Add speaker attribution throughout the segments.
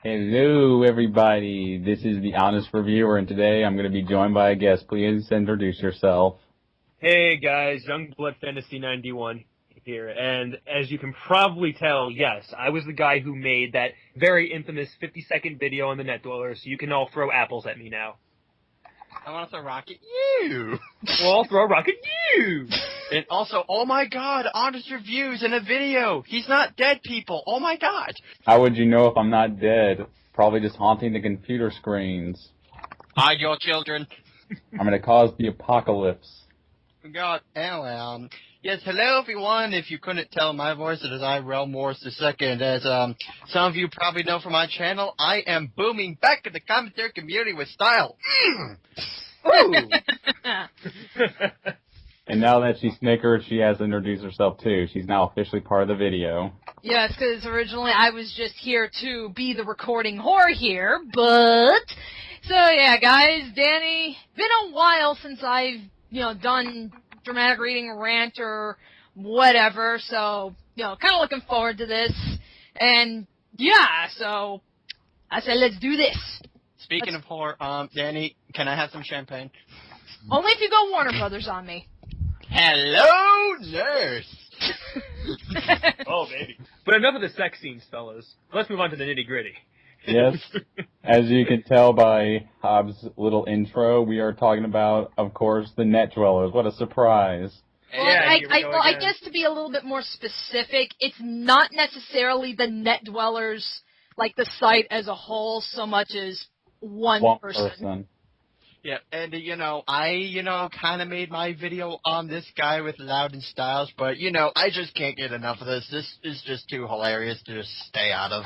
Speaker 1: Hello, everybody. This is the Honest Reviewer, and today I'm going to be joined by a guest. Please introduce yourself.
Speaker 2: Hey guys, Youngblood Fantasy 91 here, and as you can probably tell, yes, I was the guy who made that very infamous 50-second video on the Net Dweller, so you can all throw apples at me now.
Speaker 3: I want to throw rock at you!
Speaker 2: Well, I'll throw a rock at you!
Speaker 3: And also, oh my god, honest reviews in a video! He's not dead, people! Oh my god!
Speaker 1: How would you know if I'm not dead? Probably just haunting the computer screens.
Speaker 3: Hide your children!
Speaker 1: I'm going to cause the apocalypse.
Speaker 3: God, anyway, yes, hello everyone. If you couldn't tell my voice, it is I, Rel Morris II. As some of you probably know from my channel, I am booming back in the commentary community with style. Ooh.
Speaker 1: And now that she's snickered, she has to introduce herself too. She's now officially part of the video.
Speaker 4: Yes, because originally I was just here to be the recording whore here, but... So yeah, guys, Danny, been a while since I've, done dramatic reading, rant, or whatever, so, kind of looking forward to this. And, yeah, so, I said, let's do this.
Speaker 3: Speaking of horror, Danny, can I have some champagne?
Speaker 4: Only if you go Warner Brothers on me.
Speaker 3: Hello, nurse!
Speaker 2: Oh, baby. But enough of the sex scenes, fellas. Let's move on to the nitty-gritty.
Speaker 1: Yes, as you can tell by Hobbs' little intro, we are talking about, of course, the Net Dwellers. What a surprise.
Speaker 4: Well,
Speaker 2: Yeah,
Speaker 4: I guess to be a little bit more specific, it's not necessarily the Net Dwellers, like the site as a whole, so much as one person.
Speaker 3: Yeah, and, I, kind of made my video on this guy with Loudon Styles, but, I just can't get enough of this. This is just too hilarious to just stay out of.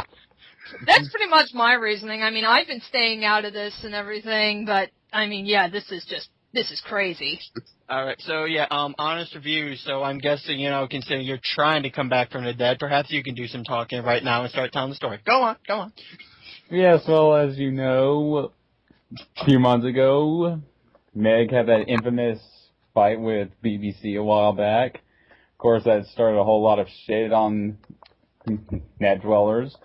Speaker 4: That's pretty much my reasoning. I mean, I've been staying out of this and everything, but, yeah, this is crazy.
Speaker 3: Alright, so, honest reviews, so I'm guessing, considering you're trying to come back from the dead, perhaps you can do some talking right now and start telling the story. Go on.
Speaker 1: Yes, well, as you know, a few months ago, Meg had that infamous fight with BBC a while back. Of course, that started a whole lot of shit on Net Dwellers.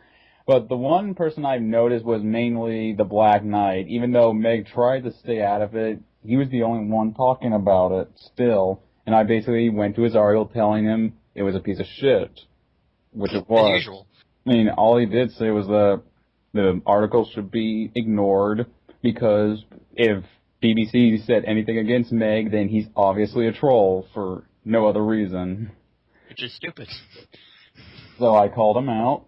Speaker 1: But the one person I've noticed was mainly the Black Knight. Even though Meg tried to stay out of it, he was the only one talking about it still. And I basically went to his article telling him it was a piece of shit. Which it was.
Speaker 3: As usual.
Speaker 1: I mean, all he did say was the article should be ignored because if BBC said anything against Meg, then he's obviously a troll for no other reason.
Speaker 3: Which is stupid.
Speaker 1: So I called him out.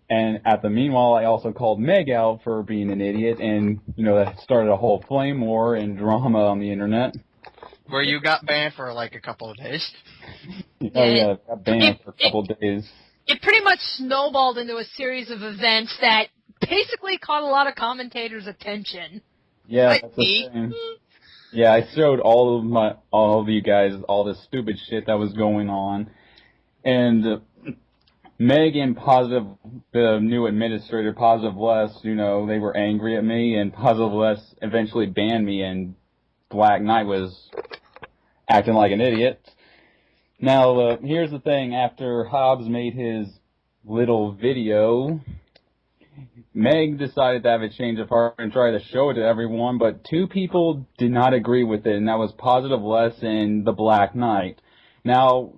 Speaker 1: And at the meanwhile, I also called Meg out for being an idiot, and, that started a whole flame war and drama on the internet.
Speaker 3: Where you got banned for, a couple of days.
Speaker 1: Oh, yeah, got banned for a couple of days.
Speaker 4: It pretty much snowballed into a series of events that basically caught a lot of commentators' attention.
Speaker 1: Yeah, that's the thing. Yeah, I showed all of you guys all this stupid shit that was going on, and Meg and the new administrator, Positive Les, they were angry at me, and Positive Les eventually banned me, and Black Knight was acting like an idiot. Now, here's the thing. After Hobbs made his little video, Meg decided to have a change of heart and try to show it to everyone, but two people did not agree with it, and that was Positive Les and the Black Knight. Now,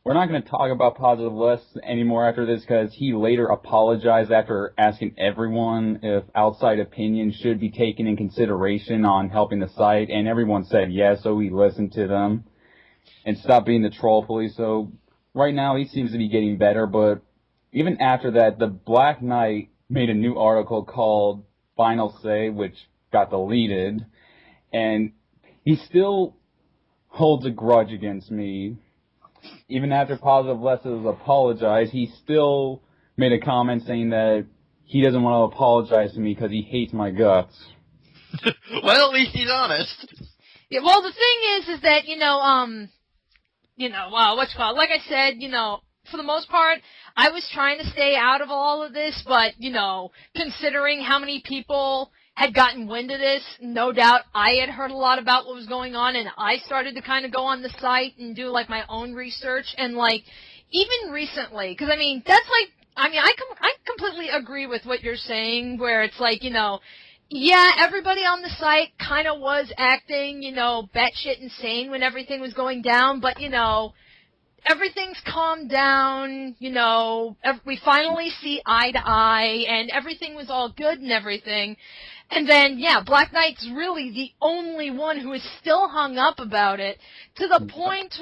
Speaker 1: we're not going to talk about Positive Les anymore after this because he later apologized after asking everyone if outside opinions should be taken in consideration on helping the site, and everyone said yes, so we listened to them and stopped being the troll police. So right now he seems to be getting better, but even after that, the Black Knight made a new article called Final Say, which got deleted, and he still holds a grudge against me. Even after Positive Les has apologized, he still made a comment saying that he doesn't want to apologize to me because he hates my guts.
Speaker 3: Well, at least he's honest.
Speaker 4: Yeah, well, the thing is that, like I said, for the most part, I was trying to stay out of all of this, but, considering how many people had gotten wind of this, no doubt I had heard a lot about what was going on, and I started to kind of go on the site and do, my own research, and, even recently, because, I completely agree with what you're saying, where it's like, yeah, everybody on the site kind of was acting, batshit insane when everything was going down, but, everything's calmed down, we finally see eye to eye, and everything was all good and everything. And then, yeah, Black Knight's really the only one who is still hung up about it, to the point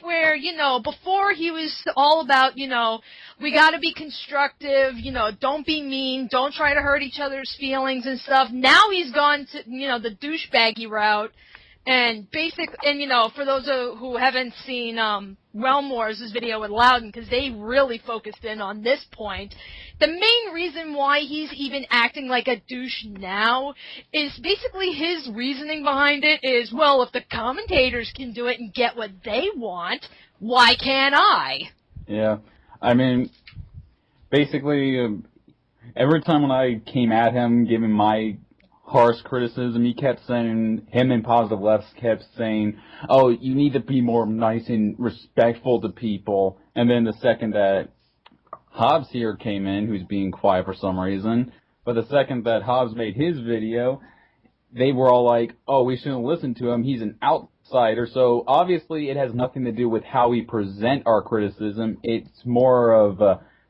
Speaker 4: where, before he was all about, we gotta be constructive, don't be mean, don't try to hurt each other's feelings and stuff. Now he's gone to, the douchebaggy route. And for those who haven't seen Realm Wars' video with Loudon, because they really focused in on this point, the main reason why he's even acting like a douche now is basically his reasoning behind it is, well, if the commentators can do it and get what they want, why can't I?
Speaker 1: Yeah. I mean, basically, every time when I came at him, giving my harsh criticism, he kept saying, him and Positive Left kept saying, oh, you need to be more nice and respectful to people. And then the second that Hobbs here came in, who's being quiet for some reason, but the second that Hobbs made his video, they were all like, oh, we shouldn't listen to him, he's an outsider. So obviously it has nothing to do with how we present our criticism, it's more of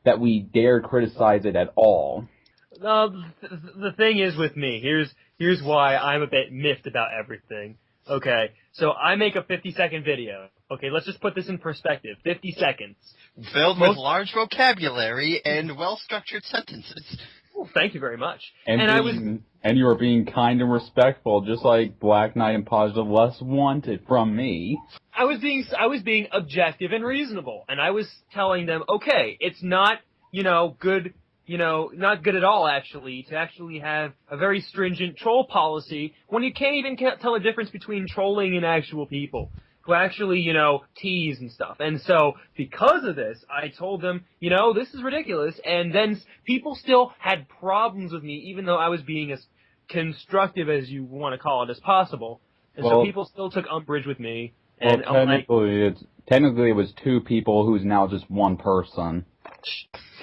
Speaker 1: that we dare criticize it at all.
Speaker 2: The thing is with me, here's why I'm a bit miffed about everything. Okay, so I make a 50-second video. Okay, let's just put this in perspective. 50 seconds.
Speaker 3: Filled with large vocabulary and well-structured sentences.
Speaker 2: Well, thank you very much.
Speaker 1: And you were being kind and respectful, just like Black Knight and Positive Left wanted from me.
Speaker 2: I was being objective and reasonable, and I was telling them, okay, it's not, good, not good at all, actually, to actually have a very stringent troll policy when you can't even tell the difference between trolling and actual people who actually, tease and stuff. And so, because of this, I told them, this is ridiculous, and then people still had problems with me, even though I was being as constructive as you want to call it as possible. And so people still took umbrage with me. And
Speaker 1: technically it was two people who's now just one person.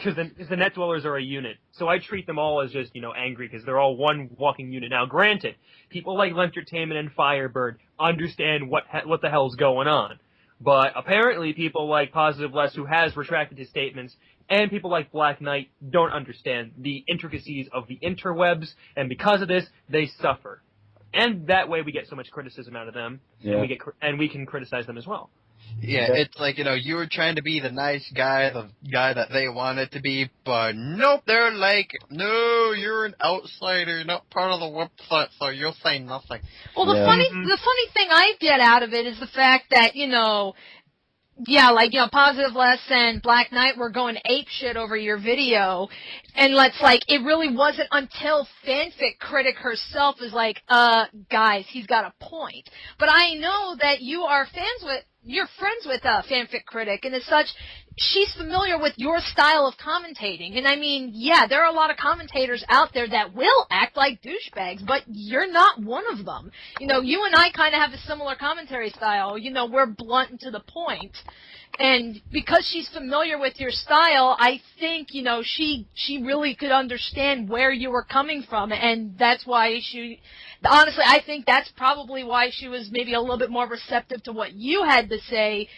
Speaker 2: Because the net dwellers are a unit, so I treat them all as just, angry, because they're all one walking unit. Now, granted, people like Lentertainment and Firebird understand what the hell's going on, but apparently people like Positive Left, who has retracted his statements, and people like Black Knight don't understand the intricacies of the interwebs, and because of this, they suffer. And that way we get so much criticism out of them, and we can criticize them as well.
Speaker 3: Yeah, it's like, you were trying to be the nice guy, the guy that they wanted to be, but nope, they're like, no, you're an outsider, not part of the website, so you'll say nothing.
Speaker 4: Well, the funny thing I get out of it is the fact that, Positive Left and Black Knight were going apeshit over your video, and it really wasn't until Fanfic Critic herself is like, guys, he's got a point. But I know that you're friends with Fanfic Critic, and as such, she's familiar with your style of commentating. And I mean, yeah, there are a lot of commentators out there that will act like douchebags, but you're not one of them. You and I kind of have a similar commentary style. We're blunt and to the point. And because she's familiar with your style, I think, she really could understand where you were coming from, and that's why honestly, I think that's probably why she was maybe a little bit more receptive to what you had to say,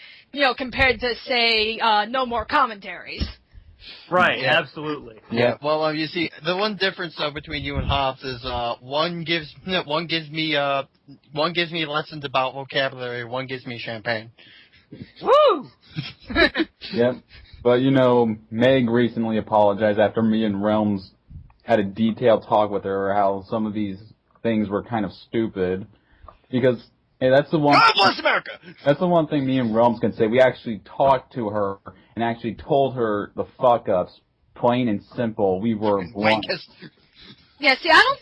Speaker 4: compared to, say, no more commentaries.
Speaker 2: Right, yeah. Absolutely.
Speaker 3: Yeah, well, you see, the one difference, though, between you and Hobbs is, one gives me lessons about vocabulary, one gives me champagne.
Speaker 2: Woo!
Speaker 1: Yep. But, Meg recently apologized after me and Realms had a detailed talk with her how some of these things were kind of stupid. Because, hey, that's the one...
Speaker 3: God bless America!
Speaker 1: That's the one thing me and Realms can say. We actually talked to her and actually told her the fuck-ups, plain and simple. We were blunt.
Speaker 4: Yeah, I don't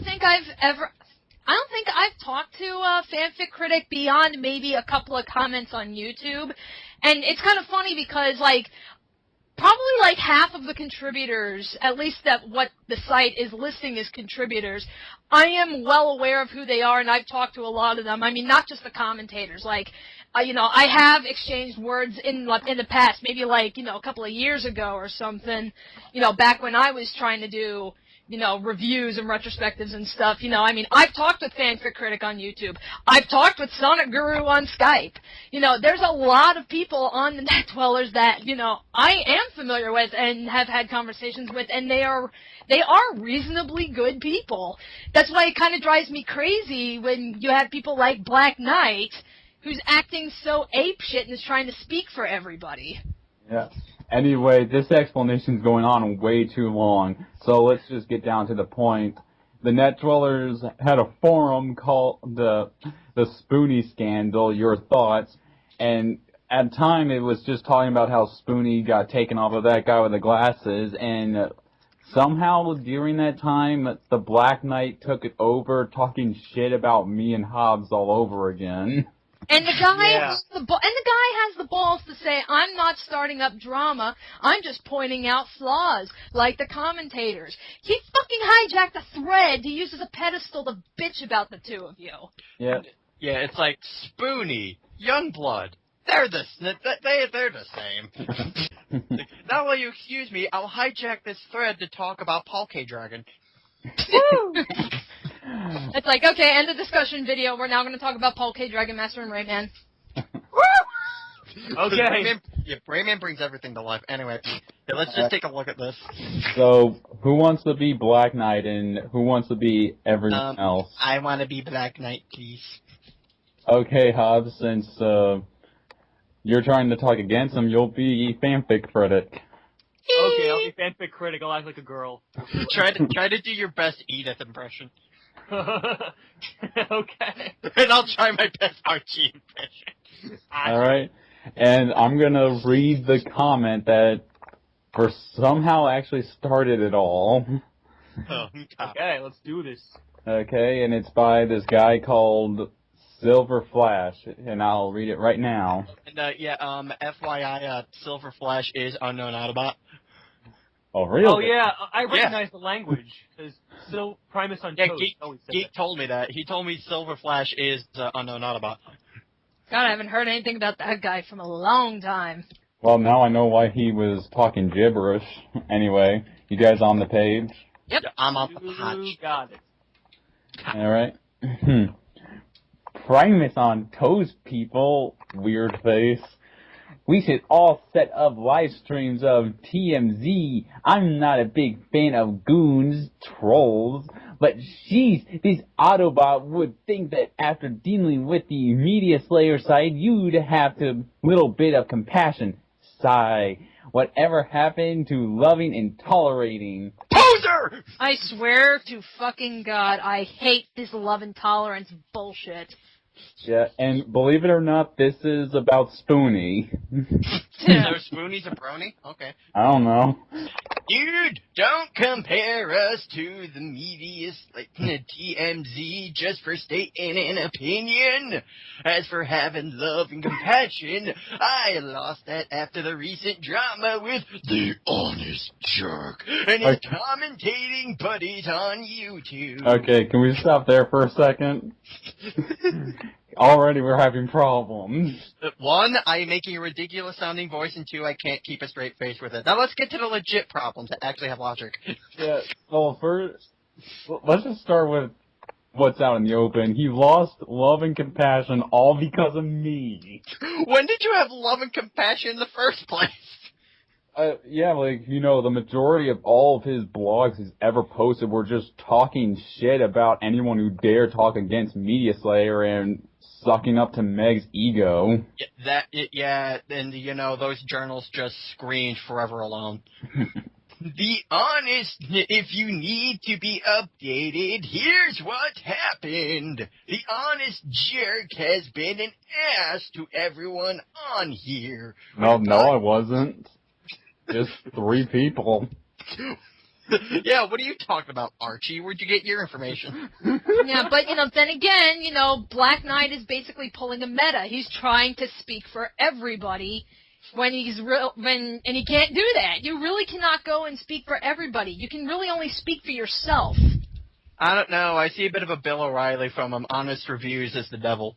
Speaker 4: think I've talked to Fanfic Critic beyond maybe a couple of comments on YouTube. And it's kind of funny because, probably like half of the contributors, at least that what the site is listing as contributors, I am well aware of who they are, and I've talked to a lot of them. I mean, not just the commentators. Like, I have exchanged words in the past, maybe like, a couple of years ago or something, back when I was trying to do, reviews and retrospectives and stuff. I mean, I've talked with Fanfic Critic on YouTube. I've talked with Sonic Guru on Skype. There's a lot of people on the Net Dwellers that, I am familiar with and have had conversations with, and they are reasonably good people. That's why it kind of drives me crazy when you have people like Black Knight, who's acting so apeshit and is trying to speak for everybody.
Speaker 1: Yeah. Anyway, this explanation's going on way too long, so let's just get down to the point. The Net Dwellers had a forum called the Spoonie Scandal, Your Thoughts, and at the time it was just talking about how Spoonie got taken off of that guy with the glasses, and somehow during that time the Black Knight took it over, talking shit about me and Hobbs all over again.
Speaker 4: And the guy has the balls to say, I'm not starting up drama, I'm just pointing out flaws, like the commentators. He fucking hijacked a thread to use as a pedestal to bitch about the two of you.
Speaker 1: Yeah.
Speaker 3: Yeah, it's like Spoonie, Youngblood. They're the same. Now will you excuse me, I'll hijack this thread to talk about Paul K. Dragon.
Speaker 4: It's like, okay, end the discussion video. We're now going to talk about Paul K. Dragon Master and Rayman.
Speaker 3: Okay. Rayman brings everything to life. Anyway, let's just take a look at this.
Speaker 1: So, who wants to be Black Knight and who wants to be everyone else?
Speaker 3: I want to be Black Knight, please.
Speaker 1: Okay, Hobbs, since you're trying to talk against him, you'll be Fanfic Critic.
Speaker 2: Okay, I'll be Fanfic Critic. I'll act like a girl.
Speaker 3: Try to do your best Edith impression.
Speaker 2: Okay.
Speaker 3: And I'll try my best Archie impression.
Speaker 1: Alright, and I'm gonna read the comment that somehow actually started it all.
Speaker 3: Oh,
Speaker 2: okay, let's do this.
Speaker 1: Okay, and it's by this guy called Silver Flash, and I'll read it right now.
Speaker 3: And FYI, Silver Flash is unknown Autobot.
Speaker 1: Oh, really?
Speaker 2: Oh, yeah, I recognize the language, because Primus on Toast always said
Speaker 3: Geek told me that. He told me Silver Flash is unknown Autobot.
Speaker 4: God, I haven't heard anything about that guy from a long time.
Speaker 1: Well, now I know why he was talking gibberish. Anyway, you guys on the page?
Speaker 4: Yep.
Speaker 3: I'm on the
Speaker 2: You
Speaker 3: patch.
Speaker 2: got it.
Speaker 1: Alright. Primus on Toast, people. Weird face. We should all set up live streams of TMZ. I'm not a big fan of goons, trolls, but jeez, this Autobot would think that after dealing with the Media Slayer side, you'd have a little bit of compassion. Sigh. Whatever happened to loving and tolerating?
Speaker 3: Poser!
Speaker 4: I swear to fucking God, I hate this love and tolerance bullshit.
Speaker 1: Yeah, and believe it or not, this is about Spoonie.
Speaker 3: So Spoonie's a brony? Okay.
Speaker 1: I don't know.
Speaker 3: Dude, don't compare us to the media, like TMZ, just for stating an opinion. As for having love and compassion, I lost that after the recent drama with The Honest Jerk and his commentating buddies on YouTube.
Speaker 1: Okay, can we stop there for a second? Already we're having problems.
Speaker 3: One, I'm making a ridiculous sounding voice, and two, I can't keep a straight face with it. Now let's get to the legit problems that actually have logic.
Speaker 1: Yeah, well, first, let's just start with what's out in the open. He lost love and compassion all because of me.
Speaker 3: When did you have love and compassion in the first place?
Speaker 1: Yeah, like, the majority of all of his blogs he's ever posted were just talking shit about anyone who dare talk against Media Slayer and sucking up to Meg's ego.
Speaker 3: Yeah, and those journals just screamed forever alone. The Honest, if you need to be updated, here's what happened. The Honest Jerk has been an ass to everyone on here.
Speaker 1: No, I wasn't. Just 3 people.
Speaker 3: Yeah, what are you talking about, Archie? Where'd you get your information?
Speaker 4: Yeah, but, then again, Black Knight is basically pulling a meta. He's trying to speak for everybody. when he can't do that. You really cannot go and speak for everybody. You can really only speak for yourself.
Speaker 3: I don't know. I see a bit of a Bill O'Reilly from him. Honest reviews is the devil.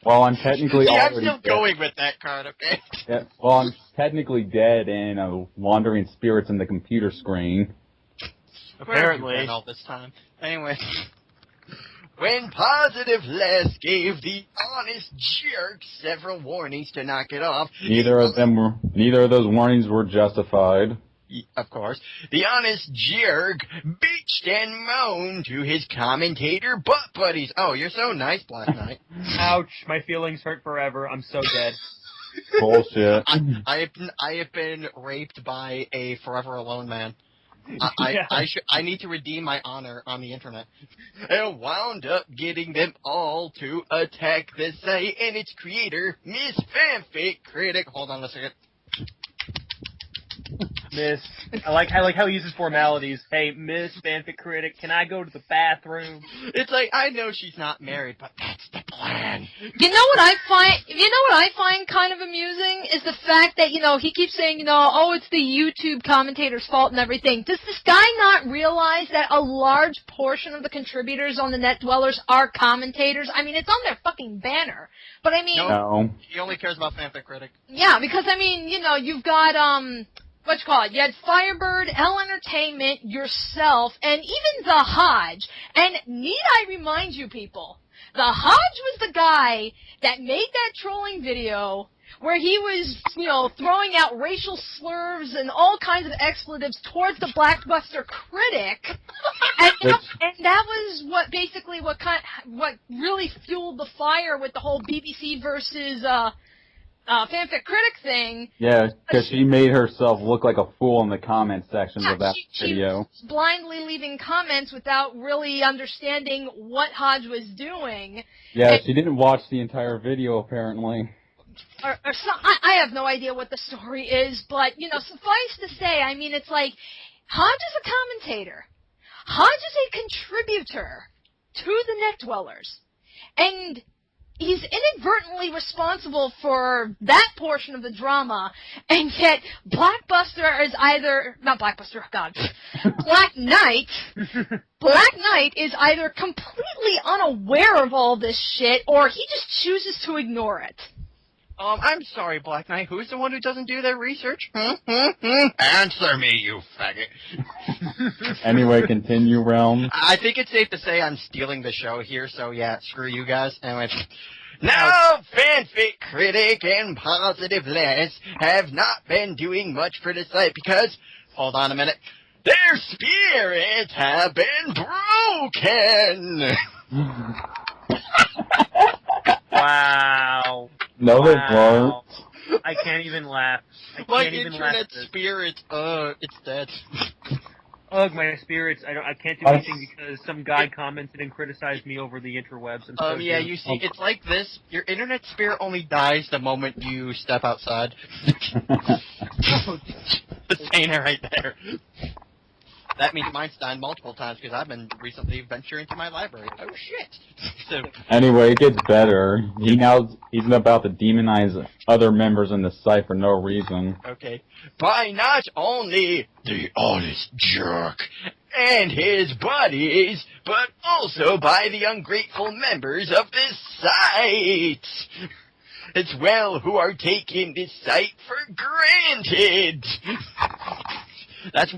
Speaker 1: Well, I'm technically
Speaker 3: See, I'm
Speaker 1: already
Speaker 3: still
Speaker 1: dead.
Speaker 3: going with that card, okay?
Speaker 1: Yeah, well, I'm technically dead and wandering spirits in the computer screen.
Speaker 3: Where have you
Speaker 2: Apparently.
Speaker 3: been all this time? Anyway. When Positive Les gave the honest jerk several warnings to knock it off.
Speaker 1: Neither of those warnings were justified.
Speaker 3: Of course. The honest jerk bitched and moaned to his commentator butt buddies. Oh, you're so nice, Black Knight.
Speaker 2: Ouch, my feelings hurt forever. I'm so dead.
Speaker 1: Bullshit.
Speaker 3: I have been raped by a forever alone man.
Speaker 2: Yeah.
Speaker 3: I need to redeem my honor on the internet. And wound up getting them all to attack the site and its creator, Miss Fanfic Critic. Hold on a second.
Speaker 2: Miss, I like how he uses formalities. Hey, Miss Fanfic Critic, can I go to the bathroom?
Speaker 3: It's like, I know she's not married, but that's the plan.
Speaker 4: You know what I find kind of amusing is the fact that, he keeps saying, oh, it's the YouTube commentator's fault and everything. Does this guy not realize that a large portion of the contributors on the Net Dwellers are commentators? I mean, it's on their fucking banner. But I mean,
Speaker 1: No.
Speaker 3: He only cares about Fanfic Critic.
Speaker 4: yeah, because I mean, you've got, you had Firebird, L Entertainment, yourself, and even the Hodge. And need I remind you people, the Hodge was the guy that made that trolling video where he was, throwing out racial slurs and all kinds of expletives towards the Blackbuster critic. And, and that was what really fueled the fire with the whole BBC versus, Fanfic Critic thing.
Speaker 1: Yeah, because she made herself look like a fool in the comment sections of that video.
Speaker 4: She was blindly leaving comments without really understanding what Hodge was doing.
Speaker 1: Yeah, she didn't watch the entire video, apparently.
Speaker 4: I have no idea what the story is, but, suffice to say, I mean, it's like, Hodge is a commentator. Hodge is a contributor to the Net Dwellers. And he's inadvertently responsible for that portion of the drama, and yet Black Knight is either completely unaware of all this shit, or he just chooses to ignore it.
Speaker 3: I'm sorry, Black Knight. Who's the one who doesn't do their research? Answer me, you faggot.
Speaker 1: Anyway, continue, Realm.
Speaker 3: I think it's safe to say I'm stealing the show here, so yeah, screw you guys. Anyway. Now, Fanfic Critic and Positive Les have not been doing much for the site because, hold on a minute, their spirits have been broken!
Speaker 2: Wow.
Speaker 1: No, they
Speaker 2: Wow.
Speaker 1: weren't.
Speaker 2: I can't even laugh. I
Speaker 3: My
Speaker 2: can't even laugh
Speaker 3: internet
Speaker 2: at this.
Speaker 3: spirit, it's dead.
Speaker 2: Ugh, my spirits. I can't do anything because some guy commented and criticized me over the interwebs. I'm so
Speaker 3: Yeah,
Speaker 2: doomed.
Speaker 3: you see, it's like this. Your internet spirit only dies the moment you step outside. Just saying it right there. That means mine's died multiple times because I've been recently venturing into my library. Oh shit! So,
Speaker 1: Anyway, it gets better. He's about to demonize other members in the site for no reason.
Speaker 3: okay. By not only the honest jerk and his buddies, but also by the ungrateful members of this site, as well, who are taking this site for granted. That's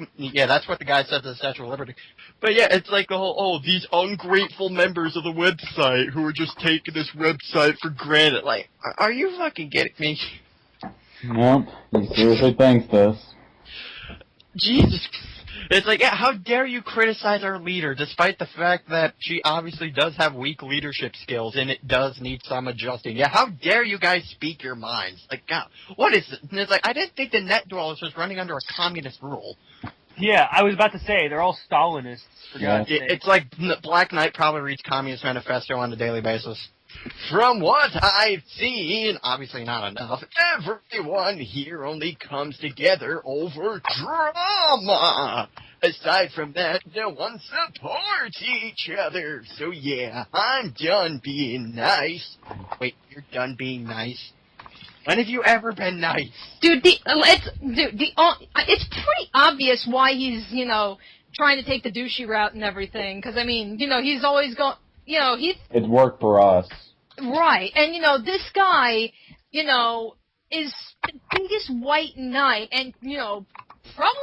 Speaker 3: what the guy said to the Statue of Liberty. But yeah, it's like the whole, these ungrateful members of the website who are just taking this website for granted. Like, are you fucking kidding me?
Speaker 1: Nope, he seriously thinks this.
Speaker 3: Jesus. It's like, yeah, how dare you criticize our leader, despite the fact that she obviously does have weak leadership skills, and it does need some adjusting. Yeah, how dare you guys speak your minds? Like, God, what is it? And it's like, I didn't think the Net Dwellers was running under a communist rule.
Speaker 2: Yeah, I was about to say, they're all Stalinists, for God's sake.
Speaker 3: It's like Black Knight probably reads Communist Manifesto on a daily basis. From what I've seen, obviously not enough, everyone here only comes together over drama. Aside from that, no one supports each other. So yeah, I'm done being nice. Wait, you're done being nice? When have you ever been nice?
Speaker 4: Dude, it's pretty obvious why he's, trying to take the douchey route and everything. Because, I mean, he's always going, he's...
Speaker 1: It's worked for us.
Speaker 4: Right. And, this guy, is the biggest white knight and, probably,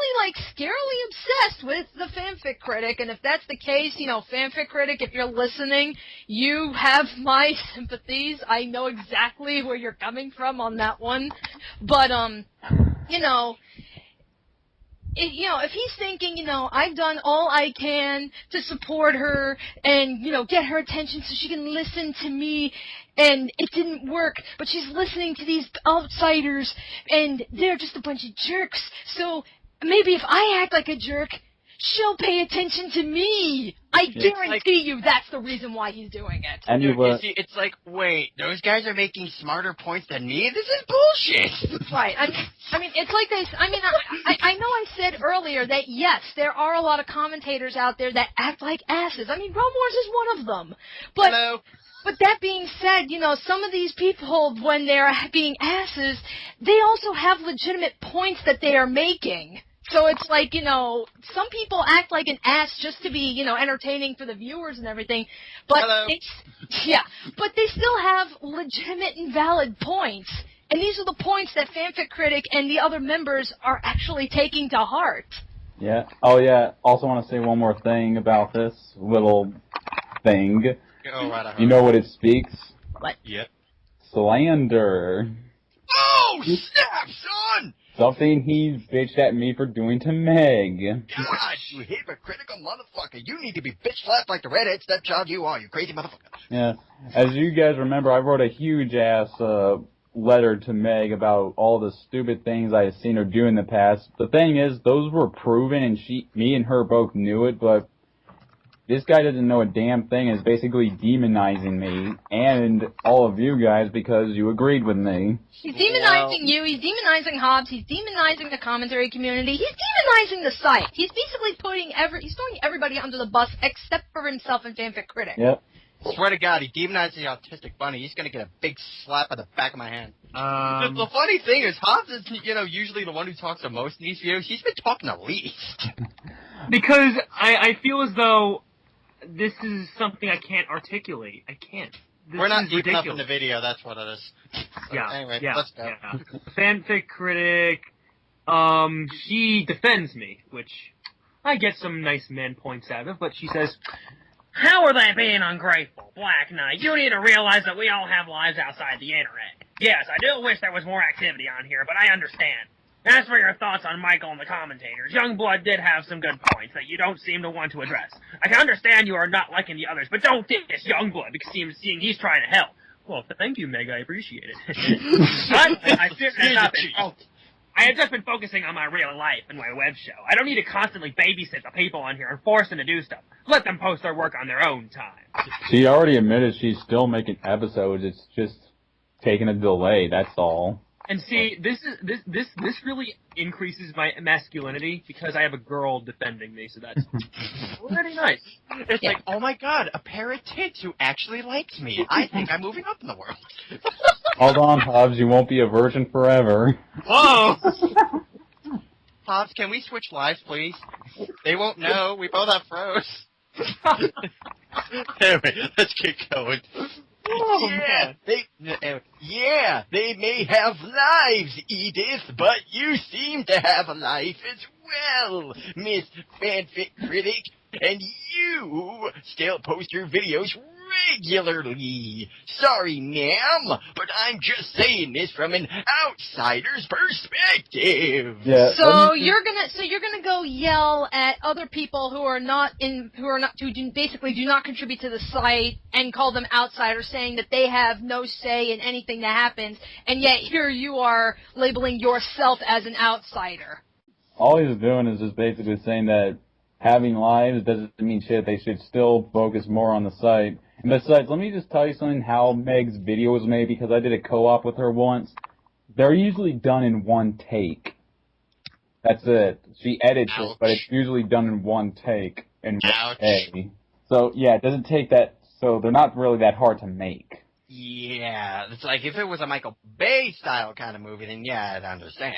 Speaker 4: scarily obsessed with the fanfic critic. And if that's the case, fanfic critic, if you're listening, you have my sympathies. I know exactly where you're coming from on that one. But, if he's thinking, I've done all I can to support her and, get her attention so she can listen to me, and it didn't work, but she's listening to these outsiders, and they're just a bunch of jerks, so maybe if I act like a jerk, she'll pay attention to me. I guarantee you that's the reason why he's doing it.
Speaker 1: And
Speaker 3: It's like, wait, those guys are making smarter points than me? This is bullshit!
Speaker 4: Right. I mean, it's like they... I know I said earlier that, yes, there are a lot of commentators out there that act like asses. I mean, Realm Wars is one of them. But,
Speaker 3: Hello?
Speaker 4: But that being said, some of these people, when they're being asses, they also have legitimate points that they are making. So it's like, some people act like an ass just to be, entertaining for the viewers and everything. But but they still have legitimate and valid points. And these are the points that Fanfic Critic and the other members are actually taking to heart.
Speaker 1: Yeah. Oh, yeah. Also want to say one more thing about this little thing.
Speaker 3: Oh, right,
Speaker 1: You know what it speaks?
Speaker 4: What?
Speaker 3: Yep.
Speaker 1: Slander.
Speaker 3: Oh, snap, son!
Speaker 1: Something he bitched at me for doing to Meg.
Speaker 3: Gosh, you hypocritical motherfucker. You need to be bitch-slapped like the redhead stepchild you are, you crazy motherfucker.
Speaker 1: Yeah. As you guys remember, I wrote a huge-ass letter to Meg about all the stupid things I had seen her do in the past. The thing is, those were proven, and me and her both knew it, but this guy doesn't know a damn thing and is basically demonizing me and all of you guys because you agreed with me.
Speaker 4: He's demonizing you, he's demonizing Hobbs, he's demonizing the commentary community, he's demonizing the site. He's basically he's throwing everybody under the bus except for himself and Fanfic Critic.
Speaker 1: Yep.
Speaker 3: Swear to God, he demonized the autistic bunny. He's gonna get a big slap on the back of my hand. The funny thing is, Hobbs is, usually the one who talks the most in these videos. He's been talking the least.
Speaker 2: Because I feel as though this is something I can't articulate. I can't.
Speaker 3: We're not deep
Speaker 2: ridiculous.
Speaker 3: enough in the video, that's what it is.
Speaker 2: Yeah,
Speaker 3: Anyway,
Speaker 2: yeah,
Speaker 3: let's go.
Speaker 2: yeah. Fanfic Critic, she defends me, which I get some nice man points out of, but she says, "How are they being ungrateful, Black Knight? You need to realize that we all have lives outside the internet. Yes, I do wish there was more activity on here, but I understand. As for your thoughts on Michael and the commentators, Youngblood did have some good points that you don't seem to want to address. I can understand you are not liking the others, but don't diss Youngblood because seeing he's trying to help." Well, thank you, Meg. I appreciate it. But I have just been focusing on my real life and my web show. I don't need to constantly babysit the people on here and force them to do stuff. Let them post their work on their own time.
Speaker 1: She already admitted she's still making episodes. It's just taking a delay. That's all.
Speaker 2: And see, this really increases my masculinity because I have a girl defending me, so that's pretty nice.
Speaker 3: It's like, oh my God, a pair of tits who actually likes me. I think I'm moving up in the world.
Speaker 1: Hold on, Hobbs. You won't be a virgin forever.
Speaker 2: Whoa!
Speaker 3: Hobbs, can we switch lives, please? They won't know. We both have froze. Anyway, let's get going.
Speaker 2: Oh, man.
Speaker 3: They may have lives, Edith, but you seem to have a life as well, Miss Fanfic Critic, and you still post your videos regularly. Sorry, ma'am, but I'm just saying this from an outsider's perspective.
Speaker 1: Yeah.
Speaker 4: So you're gonna go yell at other people who basically do not contribute to the site and call them outsiders, saying that they have no say in anything that happens, and yet here you are labeling yourself as an outsider.
Speaker 1: All he's doing is just basically saying that having lives doesn't mean shit. They should still focus more on the site. And besides, let me just tell you something how Meg's video was made, because I did a co-op with her once. They're usually done in one take. That's it. She edits it, but it's usually done in one take. In one day. So, yeah, it doesn't take that, so they're not really that hard to make.
Speaker 3: Yeah, it's like if it was a Michael Bay style kind of movie, then yeah, I'd understand.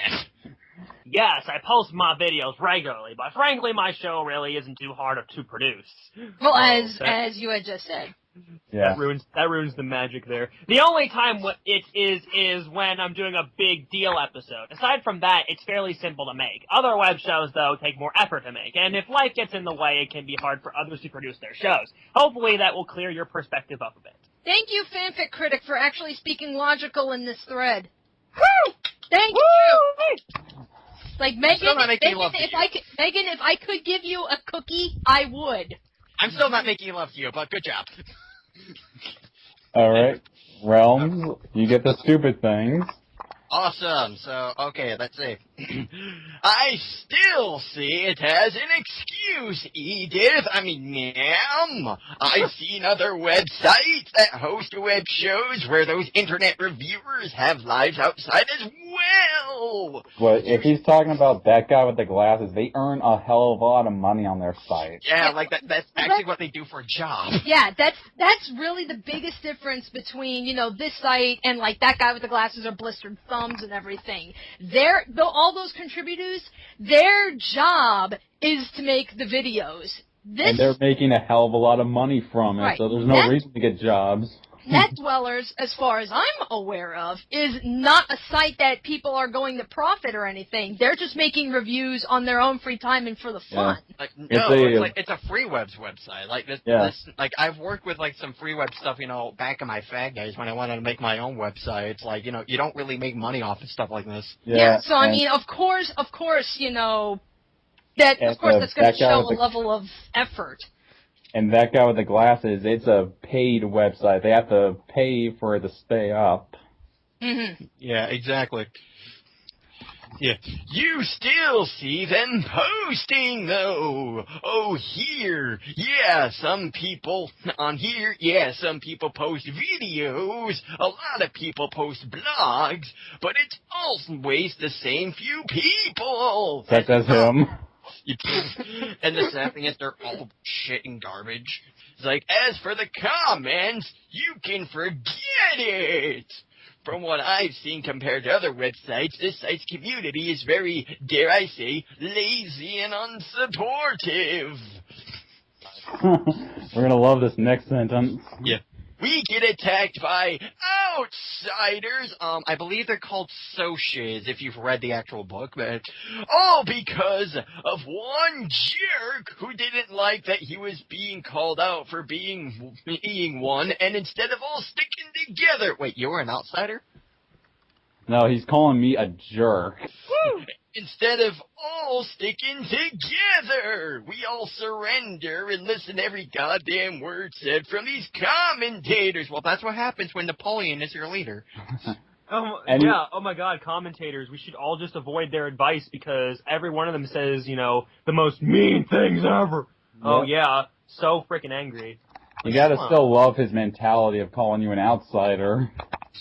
Speaker 2: Yes, I post my videos regularly, but frankly, my show really isn't too hard to produce.
Speaker 4: Well,
Speaker 2: So
Speaker 4: as you had just said.
Speaker 1: Yeah.
Speaker 2: That ruins the magic there. The only time it is when I'm doing a big deal episode. Aside from that, it's fairly simple to make. Other web shows, though, take more effort to make, and if life gets in the way, it can be hard for others to produce their shows. Hopefully that will clear your perspective up a bit.
Speaker 4: Thank you, Fanfic Critic, for actually speaking logical in this thread. Woo! Thank you! Like, Megan, if I could give you a cookie, I would.
Speaker 3: I'm still not making love to you, but good job.
Speaker 1: All right, Realms, you get the stupid things.
Speaker 3: Awesome. So, okay, let's see. I still see it as an excuse, Edith. I mean, ma'am. I've seen other websites that host web shows where those internet reviewers have lives outside as well.
Speaker 1: But if he's talking about that guy with the glasses, they earn a hell of a lot of money on their site.
Speaker 3: Yeah, like that's actually what they do for a job.
Speaker 4: Yeah, that's really the biggest difference between, this site and like that guy with the glasses or blistered thumbs and everything. All those contributors, their job is to make the videos.
Speaker 1: And they're making a hell of a lot of money from it,
Speaker 4: Right.
Speaker 1: so there's no reason to get jobs.
Speaker 4: Net Dwellers, as far as I'm aware of, is not a site that people are going to profit or anything. They're just making reviews on their own free time and for the fun.
Speaker 3: Like, no,
Speaker 1: It's
Speaker 3: it's a free webs website. Like this, like I've worked with like some free web stuff, back in my fag days when I wanted to make my own website. It's like, you don't really make money off of stuff like this.
Speaker 4: Yeah, so I mean, of course, that's going to show a level of effort.
Speaker 1: And that guy with the glasses, it's a paid website. They have to pay for it to stay up.
Speaker 4: Mm-hmm.
Speaker 3: Yeah, exactly. Yeah. You still see them posting, though. Oh, here. Yeah, some people on here, some people post videos. A lot of people post blogs. But it's always the same few people.
Speaker 1: Such as him.
Speaker 3: And the sad thing is they're all shit and garbage. It's like, as for the comments, you can forget it! From what I've seen compared to other websites, this site's community is very, dare I say, lazy and unsupportive.
Speaker 1: We're gonna love this next sentence.
Speaker 3: Yeah. We get attacked by outsiders. I believe they're called socias, if you've read the actual book, but all because of one jerk who didn't like that he was being called out for being one, and instead of all sticking together. Wait, you're an outsider?
Speaker 1: No, he's calling me a jerk.
Speaker 3: Instead of all sticking together, we all surrender and listen to every goddamn word said from these commentators. Well, that's what happens when Napoleon is your leader.
Speaker 2: Oh my god, commentators. We should all just avoid their advice because every one of them says, the most mean things ever. Yep. Oh yeah, so freaking angry.
Speaker 1: You gotta still love his mentality of calling you an outsider.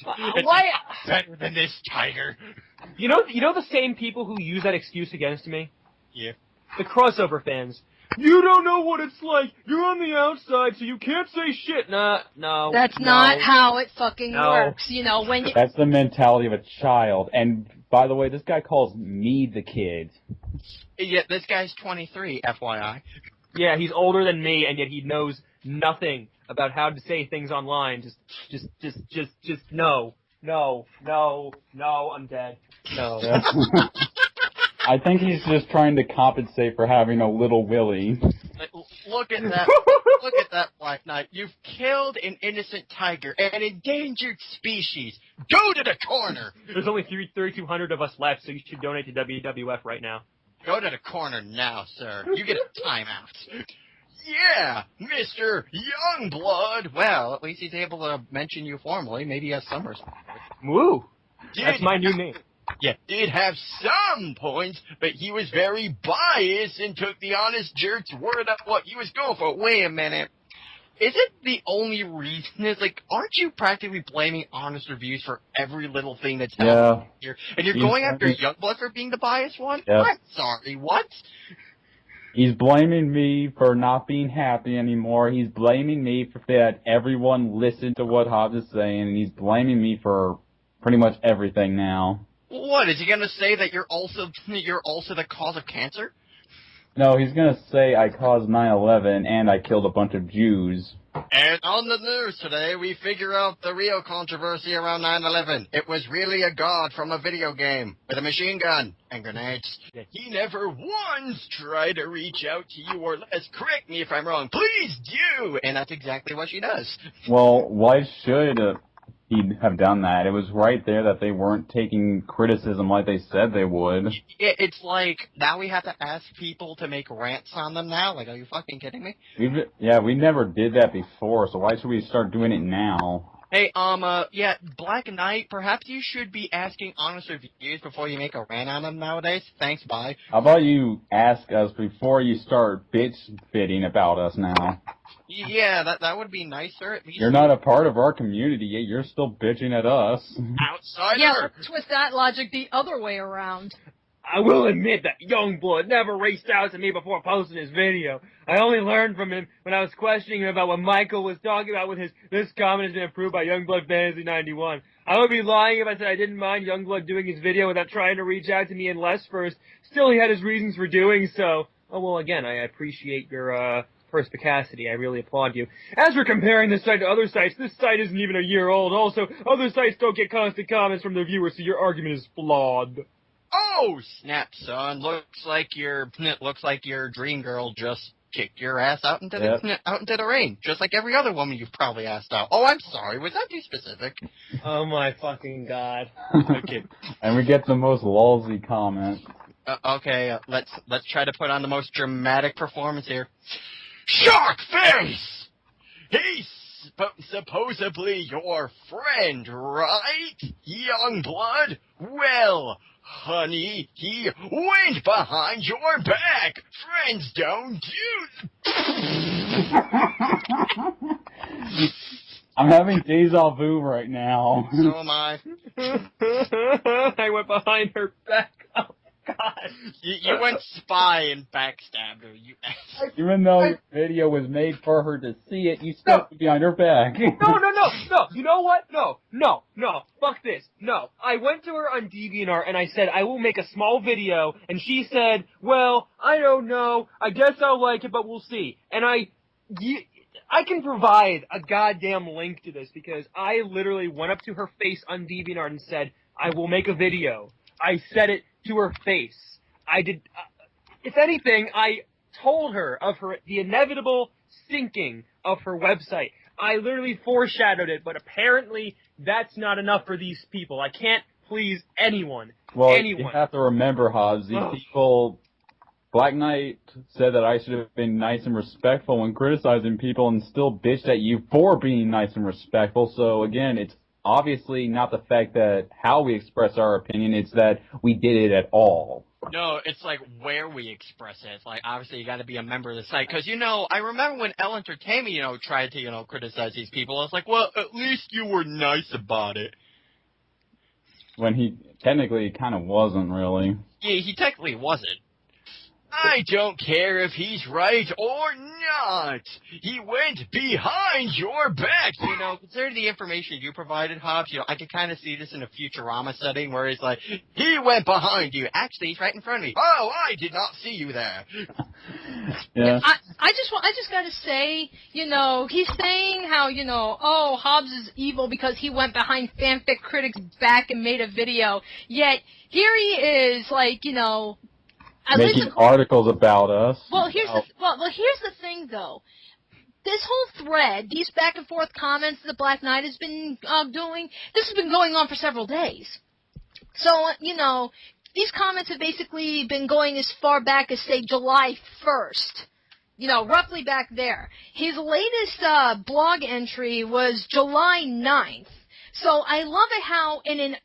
Speaker 3: Why better than this tiger?
Speaker 2: You know the same people who use that excuse against me?
Speaker 3: Yeah.
Speaker 2: The crossover fans. You don't know what it's like. You're on the outside, so you can't say shit. No.
Speaker 4: That's not how it fucking works. When you...
Speaker 1: That's the mentality of a child. And, by the way, this guy calls me the kid.
Speaker 3: Yeah, this guy's 23, FYI.
Speaker 2: Yeah, he's older than me, and yet he knows nothing about how to say things online. Just no, I'm dead. No.
Speaker 1: Yeah. I think he's just trying to compensate for having a little Willie.
Speaker 3: Look at that. Look at that, Black Knight. You've killed an innocent tiger, an endangered species. Go to the corner.
Speaker 2: There's only 3,200 of us left, so you should donate to WWF right now.
Speaker 3: Go to the corner now, sir. You get a timeout. Yeah, Mr. Youngblood. Well, at least he's able to mention you formally. Maybe he has some respect.
Speaker 2: Woo! That's my new name.
Speaker 3: Yeah, did have some points, but he was very biased and took the honest jerk's word of what he was going for. Wait a minute. Is it the only reason? It's like, aren't you practically blaming honest reviews for every little thing that's happening here? And you're going after Youngblood for being the biased one?
Speaker 1: Yep.
Speaker 3: I'm sorry, what?
Speaker 1: He's blaming me for not being happy anymore. He's blaming me for that everyone listened to what Hobbs is saying, and he's blaming me for pretty much everything now.
Speaker 3: What, is he gonna say that you're also the cause of cancer?
Speaker 1: No, he's gonna say I caused 9/11 and I killed a bunch of Jews.
Speaker 3: And on the news today, we figure out the real controversy around 9/11. It was really a god from a video game with a machine gun and grenades. He never once tried to reach out to you, or less, correct me if I'm wrong, please do! And that's exactly what she does.
Speaker 1: Well, why should he have done that? It was right there that they weren't taking criticism like they said they would.
Speaker 3: It's like, now we have to ask people to make rants on them now? Like, are you fucking kidding me?
Speaker 1: We never did that before, so why should we start doing it now?
Speaker 3: Hey, Black Knight, perhaps you should be asking honest reviews before you make a rant on them nowadays. Thanks, bye.
Speaker 1: How about you ask us before you start bitch-fitting about us now?
Speaker 3: Yeah, that would be nicer, at least.
Speaker 1: You're not a part of our community, yet you're still bitching at us.
Speaker 3: Outsider!
Speaker 4: Yeah, let's twist that logic the other way around.
Speaker 2: I will admit that Youngblood never reached out to me before posting his video. I only learned from him when I was questioning him about what Michael was talking about with his "this comment has been approved by Youngblood Fantasy 91. I would be lying if I said I didn't mind Youngblood doing his video without trying to reach out to me unless first. Still, he had his reasons for doing so. Oh, well, again, I appreciate your, perspicacity. I really applaud you. As for comparing this site to other sites, this site isn't even a year old. Also, other sites don't get constant comments from their viewers, so your argument is flawed.
Speaker 3: Oh, snap, son. Looks like your dream girl just kicked your ass out into the rain, just like every other woman you've probably asked out. Oh, I'm sorry. Was that too specific?
Speaker 2: Oh my fucking god.
Speaker 3: Okay.
Speaker 1: And we get the most lolsy comment.
Speaker 3: Okay, let's try to put on the most dramatic performance here. Shark face! He's supposedly your friend, right? Youngblood? Well, honey, he went behind your back. Friends don't do...
Speaker 1: I'm having deja vu right now.
Speaker 3: So am I.
Speaker 2: I went behind her back. Oh, God.
Speaker 3: You went spy and backstabbed her, you ass.
Speaker 1: Even though your video was made for her to see it, you still went behind her back.
Speaker 2: No. You know what? No. Fuck this. No. I went to her on DeviantArt and I said, I will make a small video. And she said, well, I don't know. I guess I'll like it, but we'll see. And I can provide a goddamn link to this because I literally went up to her face on DeviantArt and said, I will make a video. I said it to her face. I did, if anything, I told her of the inevitable sinking of her website. I literally foreshadowed it, but apparently that's not enough for these people. I can't please anyone.
Speaker 1: Well, you have to remember, Hobbs, these people... Black Knight said that I should have been nice and respectful when criticizing people and still bitched at you for being nice and respectful. So, again, it's obviously not the fact that how we express our opinion, it's that we did it at all.
Speaker 3: No, it's like where we express it. It's like, obviously, you got to be a member of the site. Because, I remember when L Entertainment, tried to, criticize these people. I was like, well, at least you were nice about it.
Speaker 1: When he technically kind of wasn't, really.
Speaker 3: Yeah, he technically wasn't. I don't care if he's right or not. He went behind your back. Considering the information you provided, Hobbs, I can kind of see this in a Futurama setting where he's like, he went behind you. Actually, he's right in front of me. Oh, I did not see you there.
Speaker 1: Yeah.
Speaker 4: I just gotta say, he's saying how, oh, Hobbs is evil because he went behind fanfic critics' back and made a video. Yet, here he is, like,
Speaker 1: making articles about us.
Speaker 4: Well, here's the thing, though. This whole thread, these back and forth comments that Black Knight has been doing, this has been going on for several days. So, these comments have basically been going as far back as, say, July 1st. Roughly back there. His latest blog entry was July 9th. So I love it how in a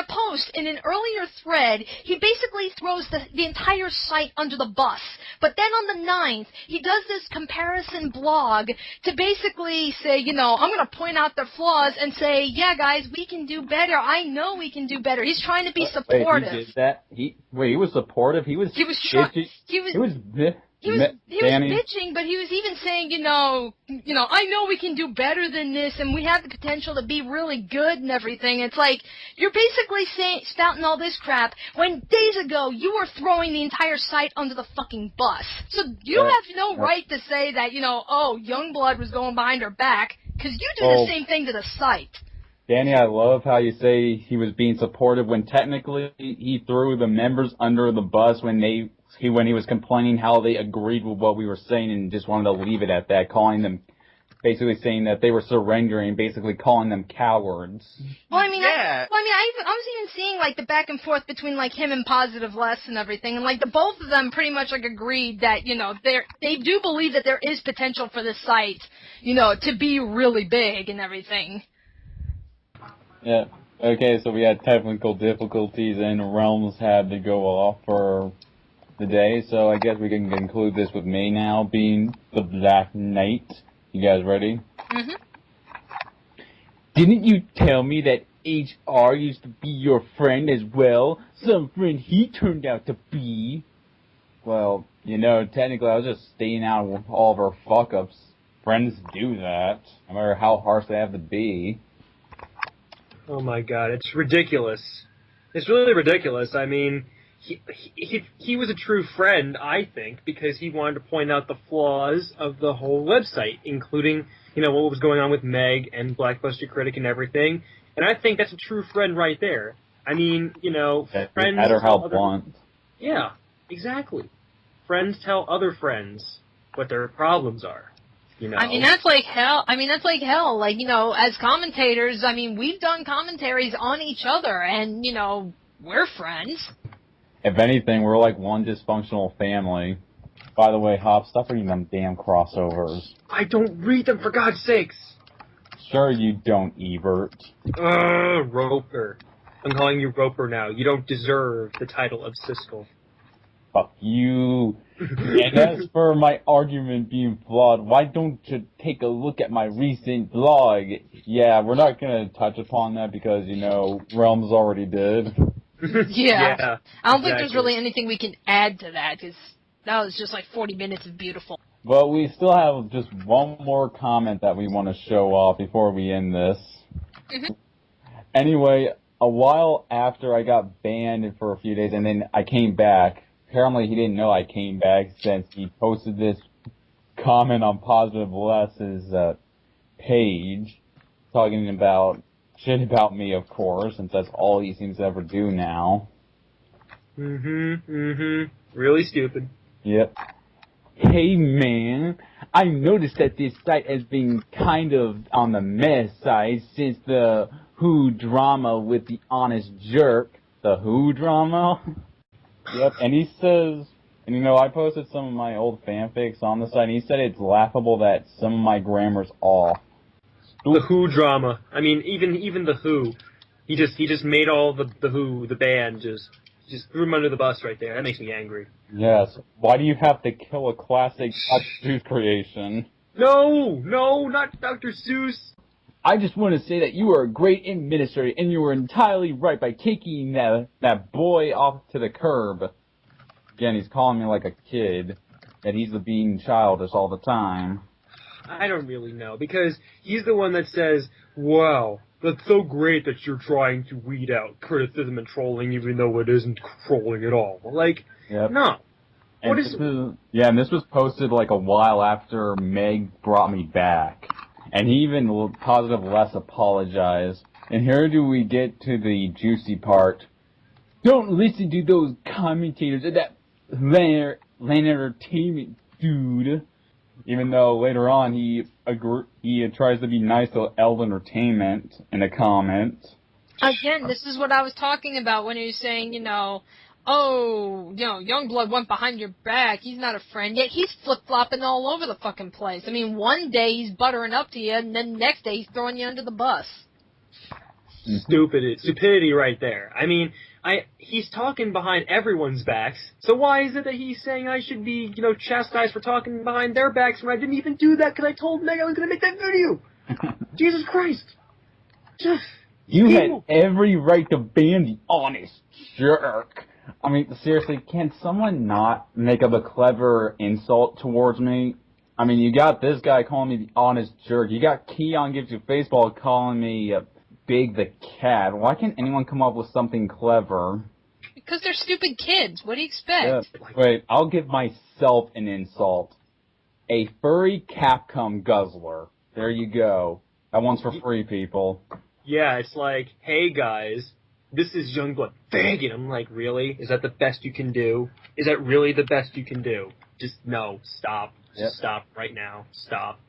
Speaker 4: post, in an earlier thread, he basically throws the entire site under the bus. But then on the 9th, he does this comparison blog to basically say, I'm going to point out their flaws and say, yeah, guys, we can do better. I know we can do better. He's trying to be supportive.
Speaker 1: Wait, he did that? He was supportive? He was
Speaker 4: bitching, but he was even saying, I know we can do better than this, and we have the potential to be really good and everything. It's like, you're basically spouting all this crap when days ago you were throwing the entire site under the fucking bus. So you have no right to say that, Youngblood was going behind our back, because you do the same thing to the site.
Speaker 1: Danny, I love how you say he was being supportive when technically he threw the members under the bus when he was complaining how they agreed with what we were saying and just wanted to leave it at that, calling them, basically saying that they were surrendering, basically calling them cowards.
Speaker 4: Well, I was even seeing, the back and forth between, him and Positive Les and everything, and, the both of them pretty much, agreed that, they do believe that there is potential for this site, to be really big and everything.
Speaker 1: Yeah. Okay, so we had technical difficulties and Realms had to go off for the day, so I guess we can conclude this with May now being the Black Knight. You guys ready?
Speaker 4: Mm-hmm.
Speaker 1: Didn't you tell me that HR used to be your friend as well? Some friend he turned out to be. Well, technically I was just staying out of all of our fuck-ups. Friends do that, no matter how harsh they have to be.
Speaker 2: Oh my god, it's ridiculous. It's really ridiculous. I mean, he was a true friend, I think, because he wanted to point out the flaws of the whole website, including, what was going on with Meg and Blackbuster Critic and everything. And I think that's a true friend right there. I mean, friends...
Speaker 1: Matter how blunt.
Speaker 2: Yeah, exactly. Friends tell other friends what their problems are.
Speaker 4: I mean, that's like hell. As commentators, we've done commentaries on each other, and, we're friends.
Speaker 1: If anything, we're like one dysfunctional family. By the way, Hop, stop reading them damn crossovers.
Speaker 2: I don't read them, for God's sakes!
Speaker 1: Sure you don't, Ebert.
Speaker 2: Roper. I'm calling you Roper now. You don't deserve the title of Siskel.
Speaker 1: Fuck you. And as for my argument being flawed, why don't you take a look at my recent blog? Yeah, we're not going to touch upon that because, Realms already did.
Speaker 4: Yeah. I don't think there's really anything we can add to that, because that was just 40 minutes of beautiful.
Speaker 1: But we still have just one more comment that we want to show off before we end this.
Speaker 4: Mm-hmm.
Speaker 1: Anyway, a while after I got banned for a few days, and then I came back. Apparently he didn't know I came back since he posted this comment on Positive Les's page, talking about shit about me, of course, since that's all he seems to ever do now.
Speaker 2: Really stupid.
Speaker 1: Yep. Hey man, I noticed that this site has been kind of on the mess side since the Who drama with the Honest Jerk. The Who drama? Yep, and he says, and I posted some of my old fanfics on the site, and he said it's laughable that some of my grammar's off.
Speaker 2: The Who drama. I mean, even the Who. He just made all the Who, the band, just threw him under the bus right there. That makes me angry.
Speaker 1: Yes. Why do you have to kill a classic Dr. Seuss creation?
Speaker 2: No, not Dr. Seuss.
Speaker 1: I just want to say that you are a great administrator, and you were entirely right by taking that boy off to the curb. Again, he's calling me like a kid, that he's being childish all the time.
Speaker 2: I don't really know, because he's the one that says, wow, that's so great that you're trying to weed out criticism and trolling, even though it isn't trolling at all.
Speaker 1: Yep.
Speaker 2: No.
Speaker 1: And this was posted a while after Meg brought me back. And he even Positive Les apologized. And here do we get to the juicy part. Don't listen to those commentators of that Land Entertainment dude. Even though later on he tries to be nice to Eld Entertainment in the comments.
Speaker 4: Again, this is what I was talking about when he was saying, Youngblood went behind your back. He's not a friend. Yet he's flip-flopping all over the fucking place. I mean, one day he's buttering up to you, and then the next day he's throwing you under the bus.
Speaker 2: Stupidity right there. I mean, he's talking behind everyone's backs, so why is it that he's saying I should be, chastised for talking behind their backs when I didn't even do that because I told Meg I was going to make that video? Jesus Christ.
Speaker 1: You had every right to ban the honest jerk. I mean, seriously, can someone not make up a clever insult towards me? I mean, you got this guy calling me the honest jerk. You got Keon Gives You Baseball calling me Big the Cat. Why can't anyone come up with something clever?
Speaker 4: Because they're stupid kids. What do you expect?
Speaker 1: Yeah. Wait, I'll give myself an insult. A furry Capcom guzzler. There you go. That one's for free, people.
Speaker 2: Yeah, it's like, hey guys, this is Youngblood. Dang it! I'm like, really? Is that the best you can do? Is that really the best you can do? Just, no, stop.
Speaker 1: Yep.
Speaker 2: Stop right now. Stop.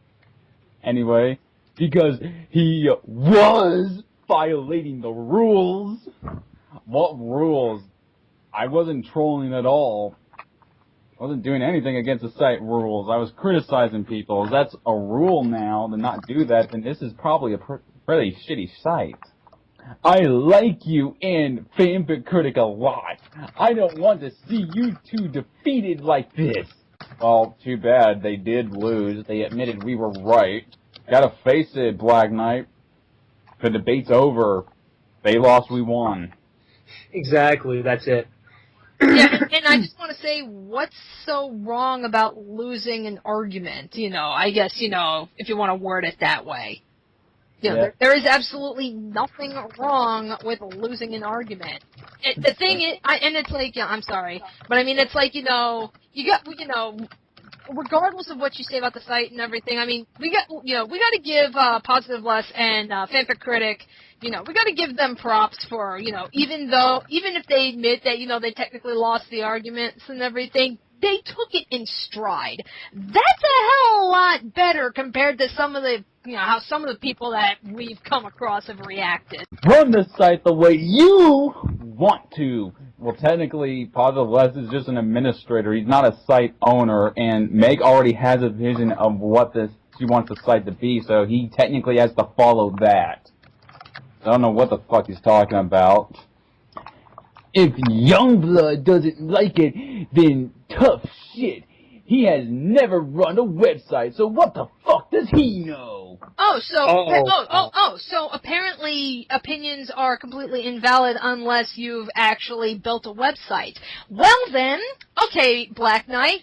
Speaker 1: Anyway, because he was violating the rules. What rules? I wasn't trolling at all. I wasn't doing anything against the site rules. I was criticizing people. If that's a rule now to not do that, then this is probably a pretty shitty site. I like you and Fanfic Critic a lot. I don't want to see you two defeated like this. Well, too bad. They did lose. They admitted we were right. Gotta face it, Black Knight. The debate's over. They lost, we won.
Speaker 2: Exactly, that's it.
Speaker 4: Yeah, and I just want to say, what's so wrong about losing an argument? I guess, if you want to word it that way. There is absolutely nothing wrong with losing an argument. The thing is, and it's like, I'm sorry, but I mean, it's like, regardless of what you say about the site and everything, I mean, we got to give Positive Less and Fanfic Critic, we got to give them props for, even if they admit that, they technically lost the arguments and everything, they took it in stride. That's a hell of a lot better compared to some of the, how some of the people that we've come across have reacted.
Speaker 1: Run the site the way you want to. Well, technically, Positive Less is just an administrator. He's not a site owner, and Meg already has a vision of what she wants the site to be, so he technically has to follow that. I don't know what the fuck he's talking about. If Youngblood doesn't like it, then tough shit. He has never run a website, so what the fuck does he know?
Speaker 4: So apparently opinions are completely invalid unless you've actually built a website. Well then, okay, Black Knight,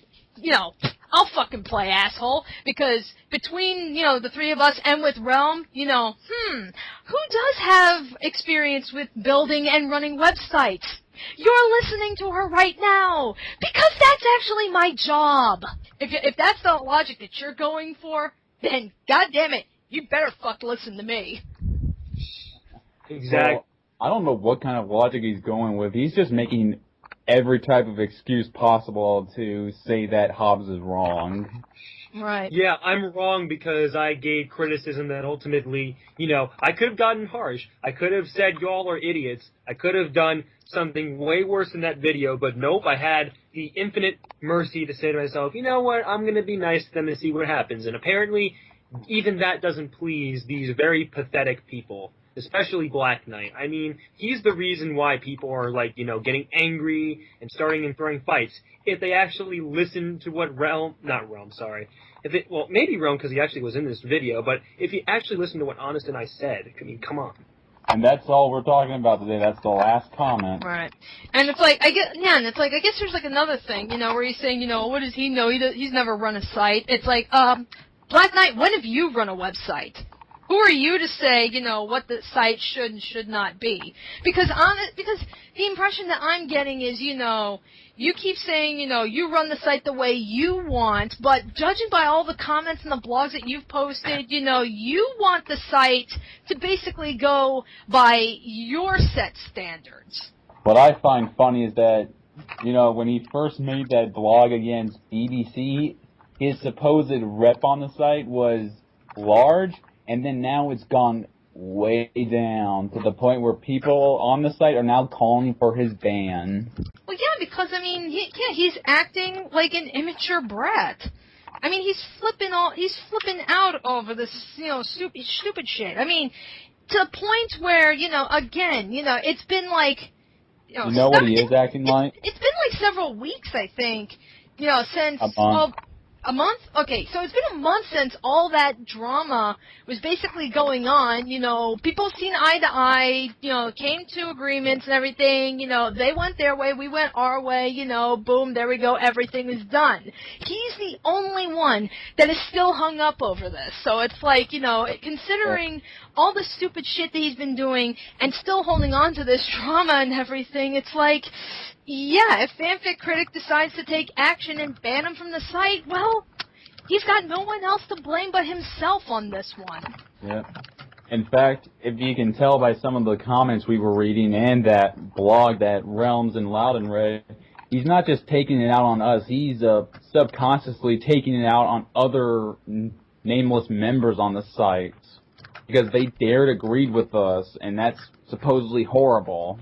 Speaker 4: I'll fucking play, asshole, because between, the three of us and with Realm, who does have experience with building and running websites? You're listening to her right now, because that's actually my job. If that's the logic that you're going for, then goddammit, you better fuck listen to me.
Speaker 2: Exactly.
Speaker 1: Well, I don't know what kind of logic he's going with. He's just making every type of excuse possible to say that Hobbs is wrong.
Speaker 4: Right.
Speaker 2: Yeah, I'm wrong because I gave criticism that ultimately, I could have gotten harsh. I could have said y'all are idiots. I could have done something way worse than that video, but nope, I had the infinite mercy to say to myself, you know what, I'm going to be nice to them and see what happens. And apparently, even that doesn't please these very pathetic people. Especially Black Knight. I mean, he's the reason why people are, getting angry and starting and throwing fights. If they actually listen to what maybe Realm, because he actually was in this video, but if you actually listen to what Honest and I said, I mean, come on.
Speaker 1: And that's all we're talking about today. That's the last comment.
Speaker 4: Right. And it's like, I guess there's another thing, where he's saying, what does he know? He's never run a site. It's like, Black Knight, when have you run a website? Who are you to say, what the site should and should not be? Because the impression that I'm getting is, you keep saying, you run the site the way you want, but judging by all the comments and the blogs that you've posted, you want the site to basically go by your set standards.
Speaker 1: What I find funny is that, when he first made that blog against BBC, his supposed rep on the site was large. And then now it's gone way down to the point where people on the site are now calling for his ban.
Speaker 4: Well, yeah, because, he's acting like an immature brat. I mean, he's flipping out over this, stupid shit. I mean, to a point where, again, it's been like,
Speaker 1: You know what he is acting like?
Speaker 4: It's been like several weeks, I think, since...
Speaker 1: A month.
Speaker 4: A month? Okay, so it's been a month since all that drama was basically going on. People seen eye to eye, came to agreements and everything. They went their way, we went our way, boom, there we go, everything is done. He's the only one that is still hung up over this. So it's like, considering all the stupid shit that he's been doing and still holding on to this drama and everything, it's like... Yeah, if Fanfic Critic decides to take action and ban him from the site, well, he's got no one else to blame but himself on this one.
Speaker 1: Yeah. In fact, if you can tell by some of the comments we were reading and that blog that Realms and Loudon read, he's not just taking it out on us, he's subconsciously taking it out on other nameless members on the site. Because they dared agree with us, and that's supposedly horrible.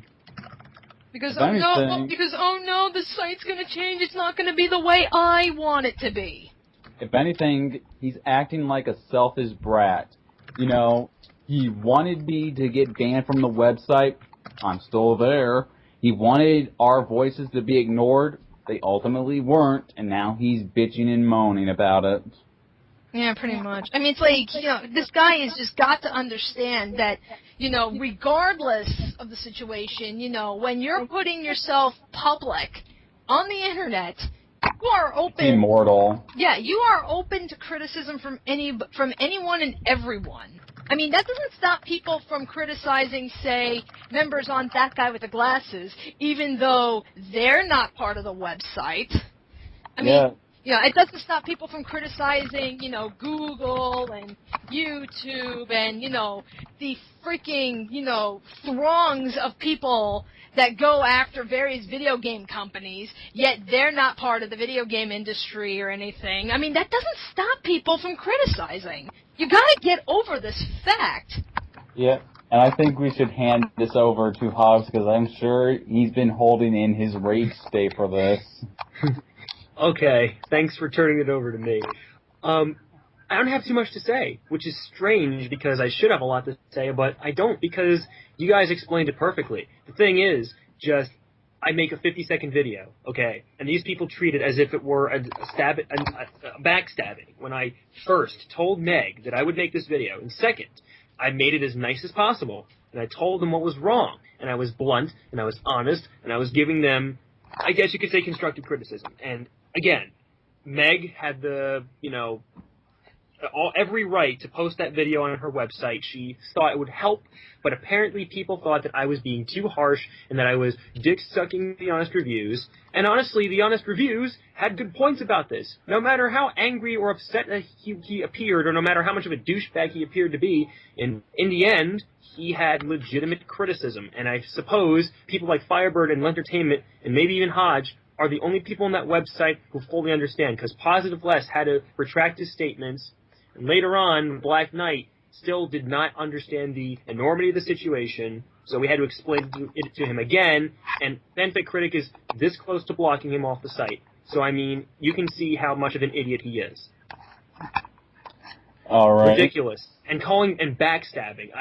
Speaker 4: Because, oh no, the site's going to change. It's not going to be the way I want it to be.
Speaker 1: If anything, he's acting like a selfish brat. He wanted me to get banned from the website. I'm still there. He wanted our voices to be ignored. They ultimately weren't, and now he's bitching and moaning about it.
Speaker 4: Yeah, pretty much. I mean, it's like, this guy has just got to understand that, regardless of the situation, when you're putting yourself public on the internet, you are open.
Speaker 1: Immortal.
Speaker 4: Yeah, you are open to criticism from anyone and everyone. I mean, that doesn't stop people from criticizing, say, members on That Guy with the Glasses, even though they're not part of the website. I mean, it doesn't stop people from criticizing, Google and YouTube and, the freaking, throngs of people that go after various video game companies, yet they're not part of the video game industry or anything. I mean, that doesn't stop people from criticizing. You gotta get over this fact.
Speaker 1: Yeah, and I think we should hand this over to Hobbs, because I'm sure he's been holding in his rage state for this.
Speaker 2: Okay, thanks for turning it over to me. I don't have too much to say, which is strange because I should have a lot to say, but I don't because you guys explained it perfectly. The thing is, I make a 50-second video, okay, and these people treat it as if it were a backstabbing. When I first told Meg that I would make this video, and second, I made it as nice as possible, and I told them what was wrong, and I was blunt, and I was honest, and I was giving them, I guess you could say, constructive criticism, and again, Meg had every right to post that video on her website. She thought it would help, but apparently people thought that I was being too harsh and that I was dick-sucking the honest reviews. And honestly, the honest reviews had good points about this. No matter how angry or upset that he appeared, or no matter how much of a douchebag he appeared to be, in the end, he had legitimate criticism. And I suppose people like Firebird and Lentertainment, and maybe even Hodge, are the only people on that website who fully understand, because Positive Les had to retract his statements, and later on, Black Knight still did not understand the enormity of the situation, so we had to explain it to him again, and Fanfic Critic is this close to blocking him off the site. So, I mean, you can see how much of an idiot he is.
Speaker 1: All right.
Speaker 2: Ridiculous. And backstabbing.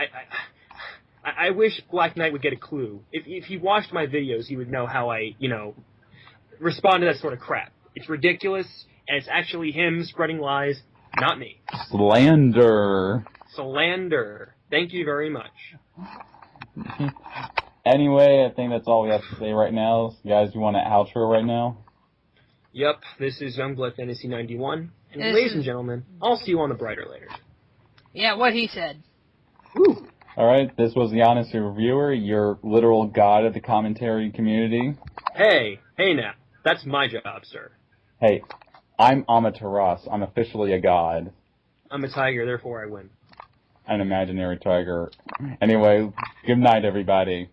Speaker 2: I wish Black Knight would get a clue. If he watched my videos, he would know how I, respond to that sort of crap. It's ridiculous, and it's actually him spreading lies, not me.
Speaker 1: Slander.
Speaker 2: Thank you very much.
Speaker 1: Anyway, I think that's all we have to say right now. Guys, you want an outro right now?
Speaker 2: Yep, this is Youngblood Fantasy 91. And ladies and gentlemen, I'll see you on the brighter later.
Speaker 4: Yeah, what he said.
Speaker 2: Woo!
Speaker 1: Alright, this was the Honest Reviewer, your literal god of the commentary community.
Speaker 2: Hey now. That's my job, sir.
Speaker 1: Hey, I'm Amaterasu. I'm officially a god.
Speaker 2: I'm a tiger, therefore I win.
Speaker 1: An imaginary tiger. Anyway, good night, everybody.